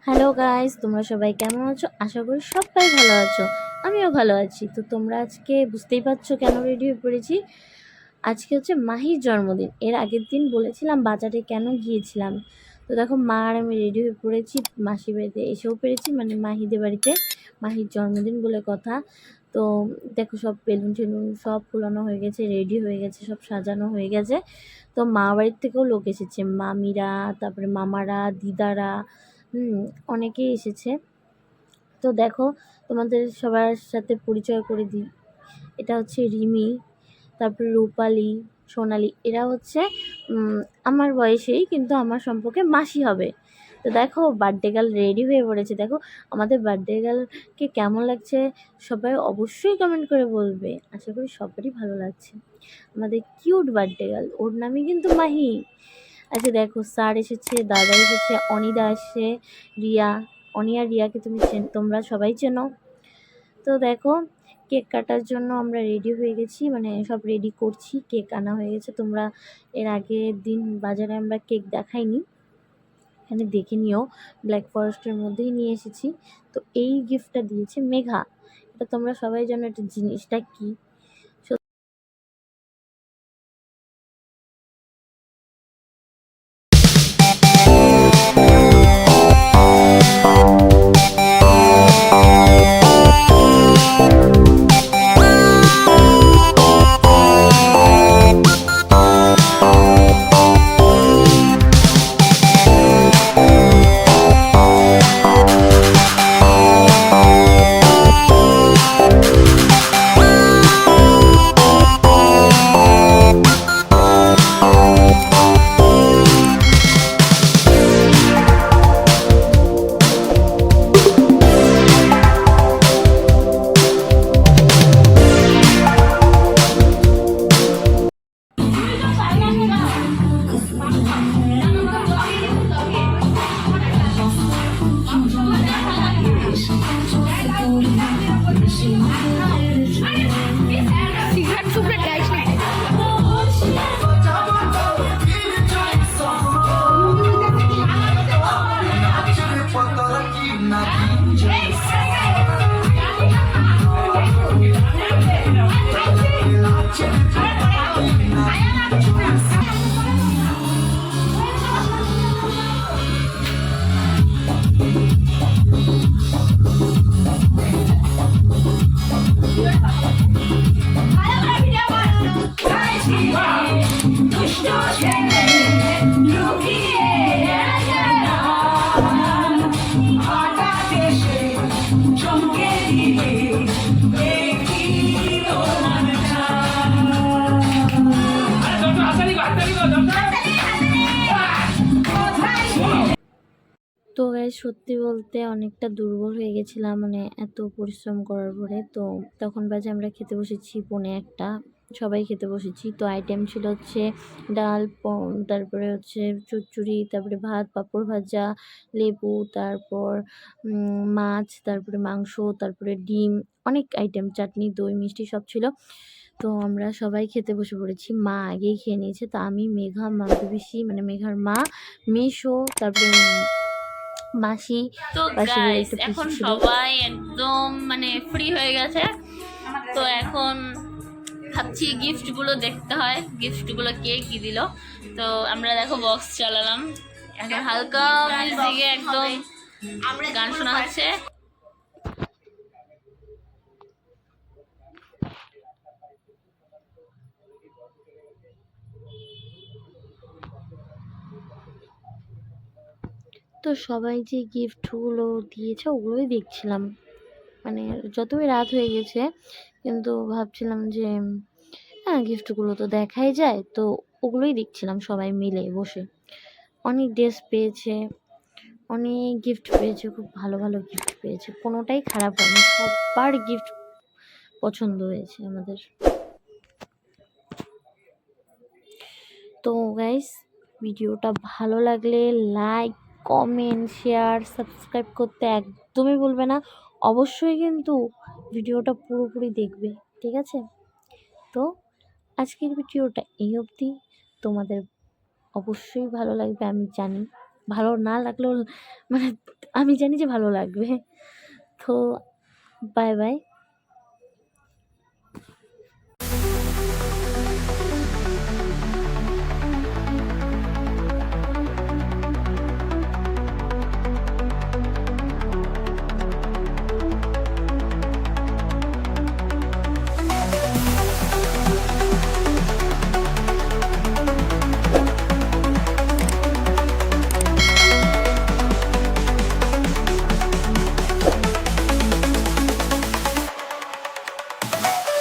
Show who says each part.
Speaker 1: Hello guys, তোমরা সবাই কেমন আছো? আশা করি সবাই ভালো আছো। আমিও ভালো আছি। তো তোমরা আজকে বুঝতেই পারছো কেন রেডি হয়ে পড়েছি। আজকে হচ্ছে মাহির জন্মদিন। এর আগের দিন বলেছিলাম বাজারে কেন গিয়েছিলাম। তো দেখো মা আর আমি রেডি হয়ে পড়েছি, মাসির বাড়িতে এসেও পেরেছি, মানে মাহিদের বাড়িতে। মাহির জন্মদিন বলে কথা। তো দেখো সব বেলুন টেলুন সব ফুলানো হয়ে গেছে, রেডি হয়ে গেছে, সব সাজানো হয়ে গেছে। তো মা বাড়ির থেকেও লোক এসেছে, মামিরা, তারপরে মামারা, দিদারা, অনেকেই এসেছে। তো দেখো তোমাদের সবার সাথে পরিচয় করে দিই। এটা হচ্ছে রিমি, তারপরে রূপালী, সোনালি। এরা হচ্ছে আমার বয়সেই, কিন্তু আমার সম্পর্কে মাসি হবে। তো দেখো বার্থডে গার্ল রেডি হয়ে পড়েছে। দেখো আমাদের বার্থডে গার্লকে কেমন লাগছে সবাই অবশ্যই কমেন্ট করে বলবে। আশা করি সবারই ভালো লাগছে। আমাদের কিউট বার্থডে গার্ল, ওর নামই কিন্তু মাহি। আচ্ছা দেখো স্যার এসেছে, দাদা এসেছে, অনিদা আসছে, রিয়া। অনি আর রিয়াকে তোমরা সবাই চেনো। তো দেখো কেক কাটার জন্য আমরা রেডি হয়ে গেছি, মানে সব রেডি করছি, কেক আনা হয়ে গেছে। তোমরা এর আগের দিন বাজারে আমরা কেক দেখাইনি, এখানে দেখে নিও। ব্ল্যাক ফরেস্টের মধ্যেই নিয়ে এসেছি। তো এই গিফটটা দিয়েছে মেঘা। এটা তোমরা সবাই জানো এটা জিনিসটা কি। তো গাইস সত্যি বলতে অনেকটা দুর্বল হয়ে গেছিলাম, মানে এত পরিশ্রম করার পরে। তো তখন বাজে আমরা খেতে বসেছি পৌনে একটা, সবাই খেতে বসেছি। তো আইটেম ছিল হচ্ছে ডাল, তারপরে হচ্ছে চচ্চড়ি, তারপরে ভাত, পাঁপড় ভাজা, লেবু, তারপর মাছ, তারপরে মাংস, তারপরে ডিম, অনেক আইটেম, চাটনি, দই, মিষ্টি সব ছিল। তো আমরা সবাই খেতে বসে পড়েছি। মা আগেই খেয়ে নিয়েছে। তো আমি, মেঘা, মাধবীশি মানে মেঘার মা, মিশো, তারপরে মাসি,
Speaker 2: তো
Speaker 1: পাশের বাড়ির
Speaker 2: গাইস
Speaker 1: একটা পিসি
Speaker 2: এখন
Speaker 1: ছিল।
Speaker 2: সবাই একদম মানে ফ্রি হয়ে গেছে। তো এখন ভাবছি গিফট গুলো দেখতে হয়, গিফট গুলো কে কি দিল। তো আমরা দেখো বক্স চালালাম, এখন হালকা মিউজিকে একদম গান শোনা হচ্ছে।
Speaker 1: তো সবাই যে গিফটগুলো দিয়েছে ওগুলোই দেখছিলাম, মানে যতই রাত হয়ে গেছে, কিন্তু ভাবছিলাম যে হ্যাঁ গিফটগুলো তো দেখাই যায়, তো ওগুলোই দেখছিলাম সবাই মিলে বসে। অনেক ড্রেস পেয়েছে, অনেক গিফট পেয়েছে, খুব ভালো ভালো গিফট পেয়েছে, কোনোটাই খারাপ হয়নি, সবার গিফট পছন্দ হয়েছে আমাদের। তো গাইস ভিডিওটা ভালো লাগলে লাইক, কমেন্ট, শেয়ার, সাবস্ক্রাইব করতে একদমই ভুলবে না। অবশ্যই কিন্তু ভিডিওটা পুরোপুরি দেখবে, ঠিক আছে? তো আজকের ভিডিওটা এই অবধি। তোমাদের অবশ্যই ভালো লাগবে আমি জানি, ভালো না লাগলেও মানে আমি জানি যে ভালো লাগবে। তো বাই বাই।